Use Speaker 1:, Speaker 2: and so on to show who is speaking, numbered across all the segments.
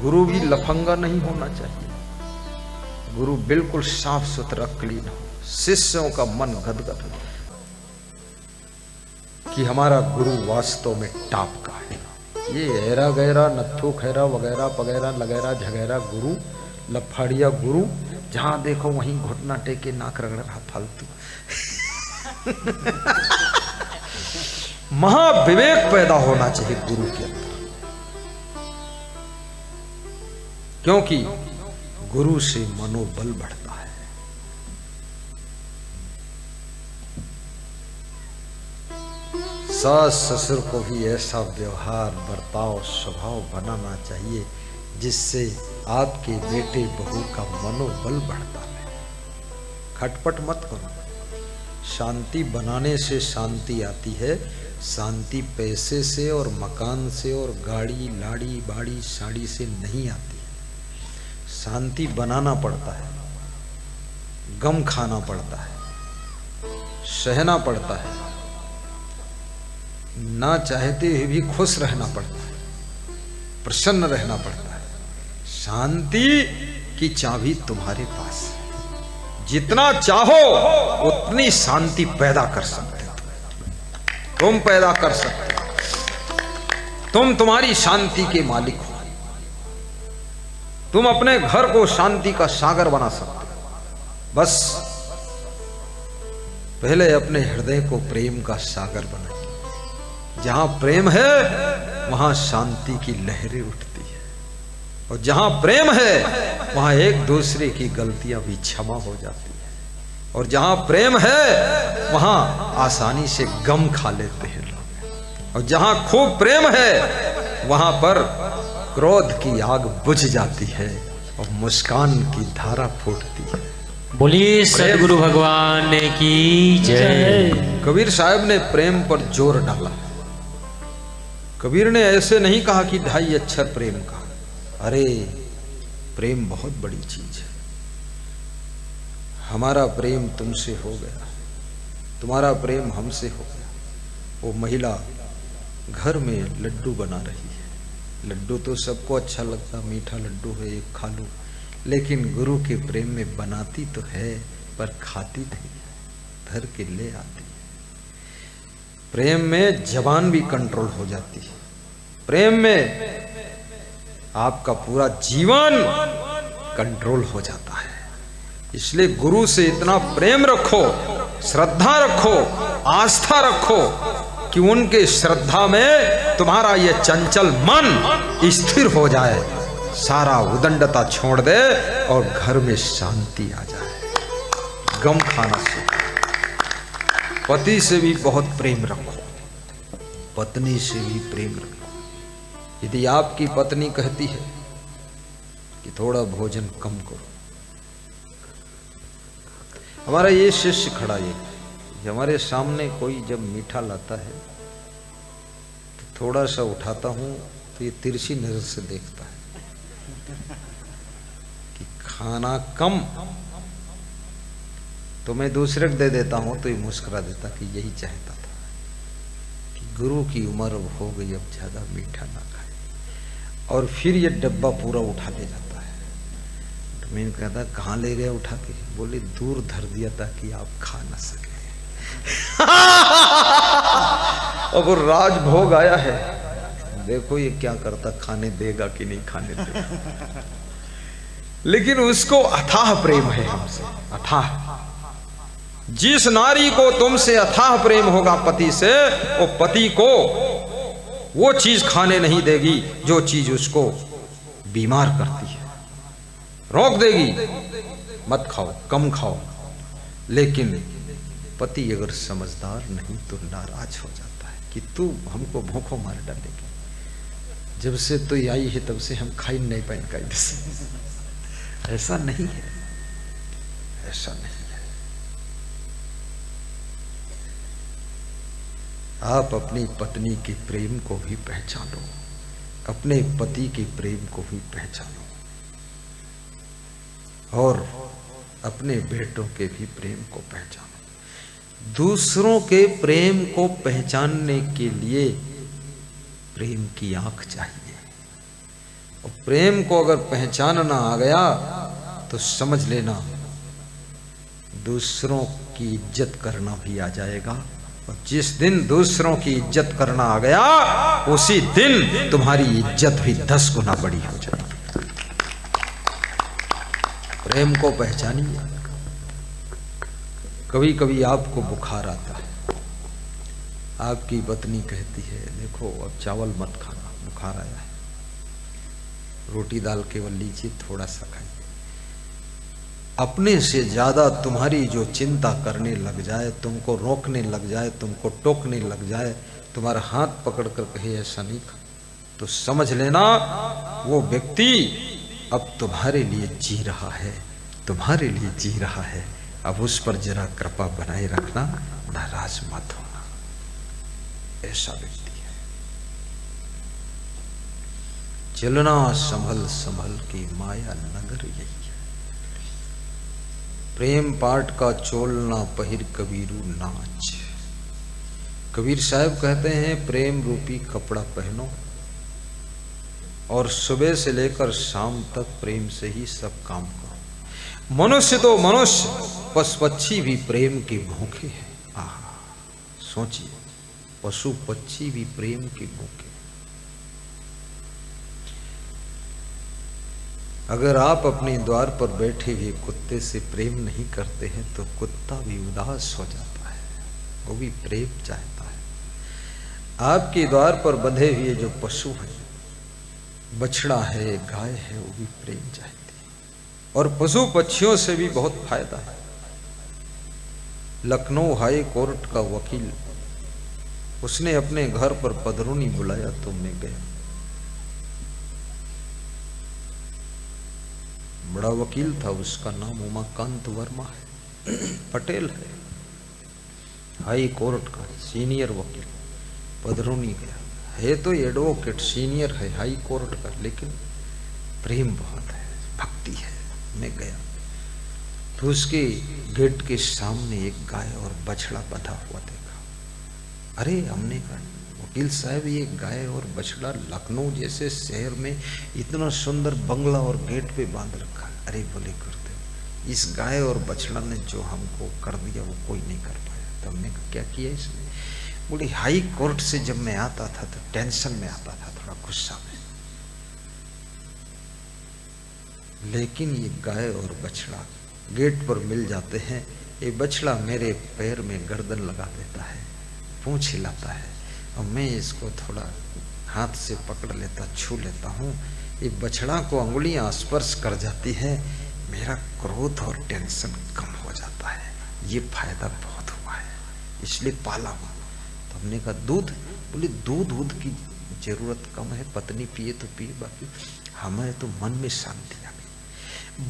Speaker 1: गुरु भी लफंगा नहीं होना चाहिए, गुरु बिल्कुल साफ सुथरा क्लीन हो, शिष्यों का मन गदगद हो कि हमारा गुरु वास्तव में टाप का है। ये ऐरा गैरा नत्थु खैरा वगैरह वगैरह लगैरा झगैरा गुरु, लफाड़िया गुरु, जहां देखो वहीं घुटना टेके नाक रगड़ रहा फालतू। महाविवेक पैदा होना चाहिए गुरु के अंदर, क्योंकि गुरु से मनोबल बढ़ता है। सास ससुर को भी ऐसा व्यवहार बर्ताव स्वभाव बनाना चाहिए जिससे आपके बेटे बहू का मनोबल बढ़ता है। खटपट मत करो, शांति बनाने से शांति आती है, शांति पैसे से और मकान से और गाड़ी लाड़ी बाड़ी साड़ी से नहीं आती है। शांति बनाना पड़ता है, गम खाना पड़ता है, सहना पड़ता है, ना चाहते हुए भी खुश रहना पड़ता है, प्रसन्न रहना पड़ता है। शांति की चाबी तुम्हारे पास है, जितना चाहो उतनी शांति पैदा कर सकते हो, तुम पैदा कर सकते हो। तुम तुम्हारी शांति के मालिक हो, तुम अपने घर को शांति का सागर बना सकते हो। बस पहले अपने हृदय को प्रेम का सागर बनाइए। जहां प्रेम है वहां शांति की लहरें उठती है, और जहां प्रेम है वहां एक दूसरे की गलतियां भी क्षमा हो जाती है, और जहां प्रेम है वहां आसानी से गम खा लेते हैं लोग, और जहां खूब प्रेम है वहां पर क्रोध की आग बुझ जाती है और मुस्कान की धारा फूटती है।
Speaker 2: बोलिए सदगुरु भगवान की जय।
Speaker 1: कबीर साहब ने प्रेम पर जोर डाला। कबीर ने ऐसे नहीं कहा कि 2.5 अक्षर प्रेम का। अरे प्रेम बहुत बड़ी चीज है। हमारा प्रेम तुमसे हो गया, तुम्हारा प्रेम हमसे हो गया। वो महिला घर में लड्डू बना रही है। लड्डू तो सबको अच्छा लगता, मीठा लड्डू है, एक खा लो, लेकिन गुरु के प्रेम में बनाती तो है पर खाती नहीं, धर के ले आती है। प्रेम में जबान भी कंट्रोल हो जाती है, प्रेम में आपका पूरा जीवन कंट्रोल हो जाता है। इसलिए गुरु से इतना प्रेम रखो, श्रद्धा रखो, आस्था रखो कि उनके श्रद्धा में तुम्हारा ये चंचल मन स्थिर हो जाए, सारा उदंडता छोड़ दे और घर में शांति आ जाए, गम खाना सीखो। पति से भी बहुत प्रेम रखो, पत्नी से भी प्रेम रखो। यदि आपकी पत्नी कहती है कि थोड़ा भोजन कम करो, हमारा ये शिष्य खड़ा ये हमारे सामने कोई जब मीठा लाता है तो थोड़ा सा उठाता हूं तो ये तिरछी नजर से देखता है कि खाना कम, तो मैं दूसरे को दे देता हूं तो ये मुस्कुरा देता कि यही चाहता था कि गुरु की उम्र हो गई, अब ज्यादा मीठा ना खाए। और फिर ये डब्बा पूरा उठा ले जाता है। तो मैंने कहता कहाँ ले गया उठा के? बोले दूर धर दिया ताकि आप खा ना सके। अब वो राजभोग आया है, देखो ये क्या करता, खाने देगा कि नहीं खाने देगा। लेकिन उसको अथाह प्रेम है हमसे, अथाह। जिस नारी को तुमसे अथाह प्रेम होगा पति से, वो पति को वो चीज खाने नहीं देगी जो चीज उसको बीमार करती है, रोक देगी, मत खाओ, कम खाओ। लेकिन पति अगर समझदार नहीं तो नाराज हो जाता है कि तू हमको भूखों मार डालेगी, जब से तू आई है तब से हम खाई नहीं पाए कायदे से। ऐसा नहीं है, ऐसा नहीं है। आप अपनी पत्नी के प्रेम को भी पहचानो, अपने पति के प्रेम को भी पहचानो, और अपने बेटों के भी प्रेम को पहचानो। दूसरों के प्रेम को पहचानने के लिए प्रेम की आंख चाहिए, और प्रेम को अगर पहचानना आ गया तो समझ लेना दूसरों की इज्जत करना भी आ जाएगा। और जिस दिन दूसरों की इज्जत करना आ गया उसी दिन तुम्हारी इज्जत भी 10 गुना बड़ी हो जाएगी। प्रेम को पहचानिए। कभी कभी आपको बुखार आता है, आपकी पत्नी कहती है देखो अब चावल मत खाना, बुखार आया है, रोटी दाल केवल लीजिए, थोड़ा सा खाइए। अपने से ज्यादा तुम्हारी जो चिंता करने लग जाए, तुमको रोकने लग जाए, तुमको टोकने लग जाए, तुम्हारा हाथ पकड़ कर कहे ऐसा नहीं खा, तो समझ लेना वो व्यक्ति अब तुम्हारे लिए जी रहा है, तुम्हारे लिए जी रहा है। अब उस पर जरा कृपा बनाए रखना, नाराज मत होना। ऐसा व्यक्ति है। चलना संभल संभल की माया नगर यही है। प्रेम पाठ का चोलना पहिर कबीरू नाच। कबीर साहब कहते हैं प्रेम रूपी कपड़ा पहनो और सुबह से लेकर शाम तक प्रेम से ही सब काम करो। मनुष्य तो मनुष्य, पशु पक्षी भी प्रेम के भूखे हैं। आहा, सोचिए, पशु पक्षी भी प्रेम के भूखे। अगर आप अपने द्वार पर बैठे हुए कुत्ते से प्रेम नहीं करते हैं तो कुत्ता भी उदास हो जाता है, वो भी प्रेम चाहता है। आपके द्वार पर बंधे हुए जो पशु हैं, बछड़ा है, गाय है, वो भी प्रेम चाहती है। और पशु पक्षियों से भी बहुत फायदा है। लखनऊ हाई कोर्ट का वकील, उसने अपने घर पर पदरूनी बुलाया, तुमने गया। बड़ा वकील था, उसका नाम उमाकांत वर्मा है, पटेल है, हाई कोर्ट का सीनियर वकील। पदरूनी गया, है तो एडवोकेट सीनियर है हाई कोर्ट का, लेकिन प्रेम बहुत है, भक्ति है। मैं गया तो उसके गेट के सामने एक गाय और बछड़ा बंधा हुआ देखा। अरे हमने कहा वकील साहब ये गाय और बछड़ा लखनऊ जैसे शहर में इतना सुंदर बंगला और गेट पे बांध रखा। अरे बोले करते, इस गाय और बछड़ा ने जो हमको कर दिया वो कोई नहीं कर पाया। तो हमने क्या किया इसने? बोले हाई कोर्ट से जब मैं आता था तो टेंशन में आता था, थोड़ा गुस्सा में, लेकिन ये गाय और बछड़ा गेट पर मिल जाते हैं। ये बछड़ा मेरे पैर में गर्दन लगा देता है, पूंछ हिलाता है, और मैं इसको थोड़ा हाथ से पकड़ लेता, छू लेता हूँ। ये बछड़ा को अंगुलियां स्पर्श कर जाती है, मेरा क्रोध और टेंशन कम हो जाता है। ये फायदा बहुत हुआ है, इसलिए पाला हुआ। तो हमने कहा दूध? बोले दूध की जरूरत कम है, पत्नी पिए तो पिए, बाकी हमें तो मन में शांति आ गई।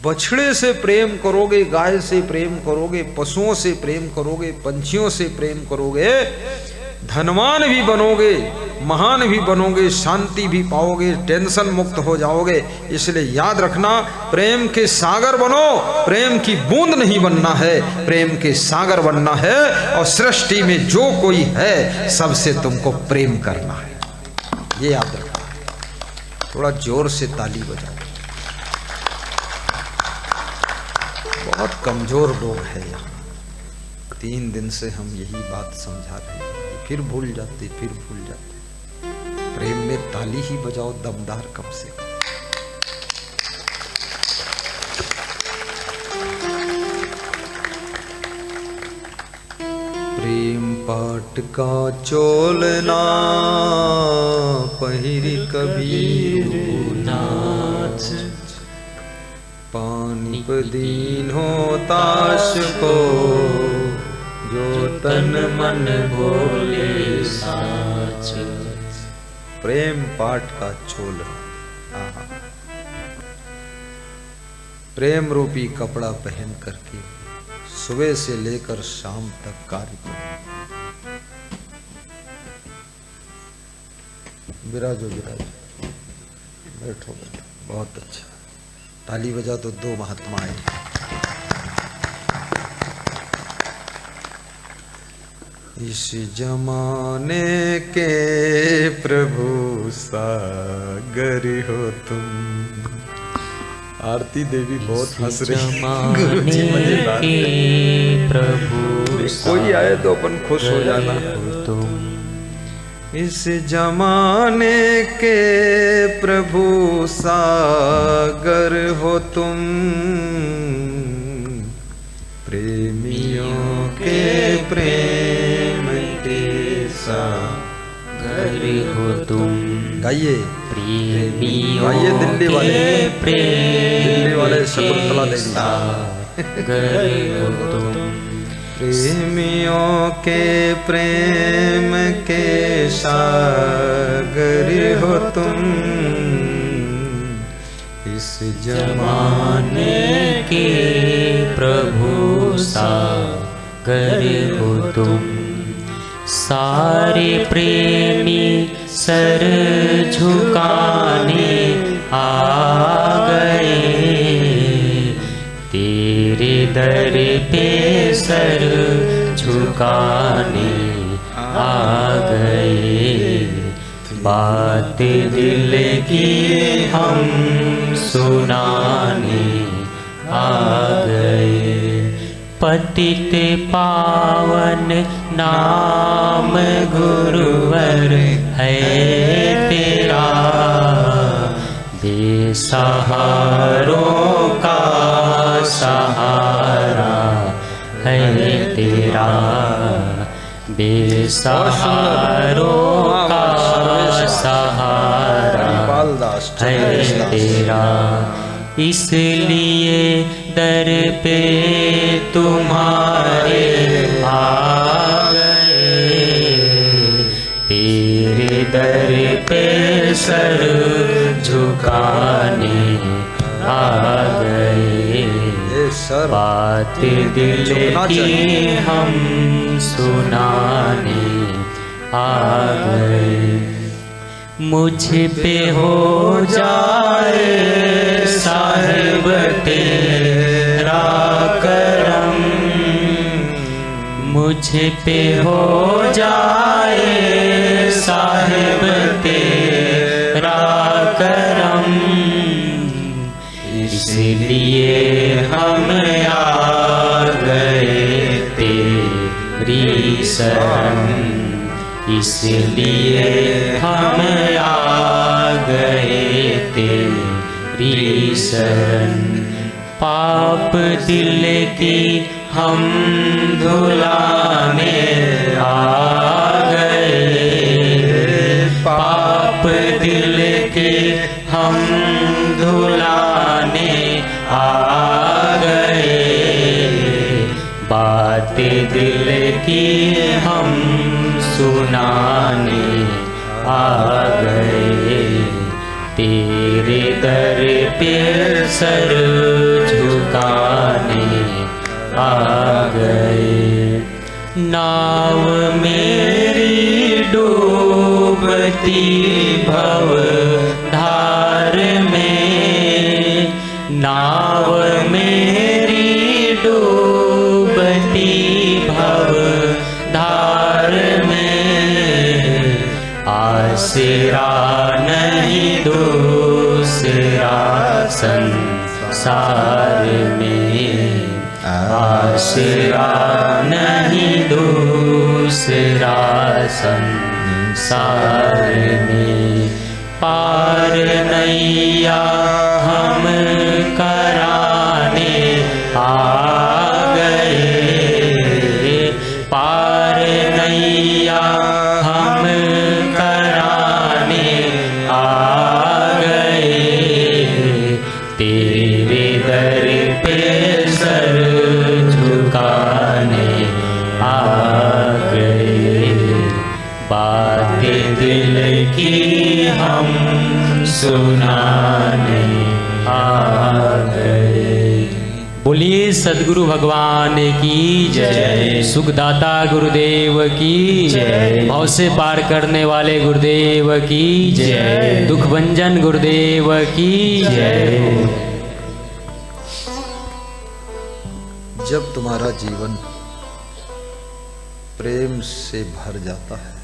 Speaker 1: बछड़े से प्रेम करोगे, गाय से प्रेम करोगे, पशुओं से प्रेम करोगे, पंछियों से प्रेम करोगे, धनवान भी बनोगे, महान भी बनोगे, शांति भी पाओगे, टेंशन मुक्त हो जाओगे। इसलिए याद रखना, प्रेम के सागर बनो, प्रेम की बूंद नहीं बनना है, प्रेम के सागर बनना है। और सृष्टि में जो कोई है सबसे तुमको प्रेम करना है, ये याद रखना। थोड़ा जोर से ताली बजाओ। बहुत कमजोर लोग हैं यहाँ। 3 दिन से हम यही बात समझा रहे हैं, फिर भूल जाते, फिर भूल जाते। प्रेम में ताली ही बजाओ दमदार, कम से कम। प्रेम पाठ का चोलना पहिरी कबीरू नाच। पानी दीन हो ताश को, जो तन मन बोले साच। प्रेम पाठ का चोलना, प्रेम रूपी कपड़ा पहन करके सुबह से लेकर शाम तक कार्य करो। विराजो विराजो, बैठो बैठो, बहुत अच्छा। ताली बजा तो 2 महात्मा आए। इस जमाने के प्रभु सागर हो तुम। आरती देवी बहुत हंस रही। गुरुजी मजेदार है।
Speaker 2: प्रभु
Speaker 1: कोई आए तो अपन खुश हो जाना।
Speaker 2: तुम
Speaker 1: इस जमाने के प्रभु सागर हो तुम, प्रेमियों के प्रेम के सागर
Speaker 2: हो तुम।
Speaker 1: गाइए
Speaker 2: प्रेमियों
Speaker 1: गाइए दिल्ली वाले,
Speaker 2: दिल्ली
Speaker 1: वाले शकुंतला देवी।
Speaker 2: सागर हो तुम।
Speaker 1: प्रेमियों के प्रेम के सागर हो तुम, इस
Speaker 2: जमाने के प्रभु सागर हो तुम। सारे प्रेमी सर झुकाने आ गए, तेरे दर पे सर झुकाने आ गए। बात दिल की हम सुनाने आ गए। पतित पावन नाम गुरुवर है तेरा, बेसहारों का सहारा है तेरा, बेसहारों का सहारा है तेरा। इसलिए दर पे तुम्हारे आ गए, तेरे दर पे सर झुकाने आ गए। बात दिल की हम सुनाने आ गए। मुझ पे हो जाए साहिब तेरा करम, मुझ पे हो जाए साहिब तेरा करम। इसलिए हम आ गए तेरी शरण, इसलिए हम आ गए तेरी शरण। पाप दिल की हम धुलाने आ गए, पाप दिल के हम धुलाने आ गए। बात दिल की हम सुनाने आ गए, तेरे दर पे सर झुकाने आ गए। नाव मेरी डूबती भव धार में, नाव मेरी डूबती भव धार में। आसरा नहीं दूसरा संसार में, आसरा नहीं दूसरा संसार में। पार नैया हम कराने आ गए, पार नैया हम कराने आ गए। तेरे दर पे सर झुकाने आ गए। बात दिल की हम सुनाने आ गए। बोलिए सदगुरु भगवान की जय। सुखदाता गुरुदेव की जय। भव से पार करने वाले गुरुदेव की जय। दुख भंजन गुरुदेव की जय।
Speaker 1: जब तुम्हारा जीवन प्रेम से भर जाता है।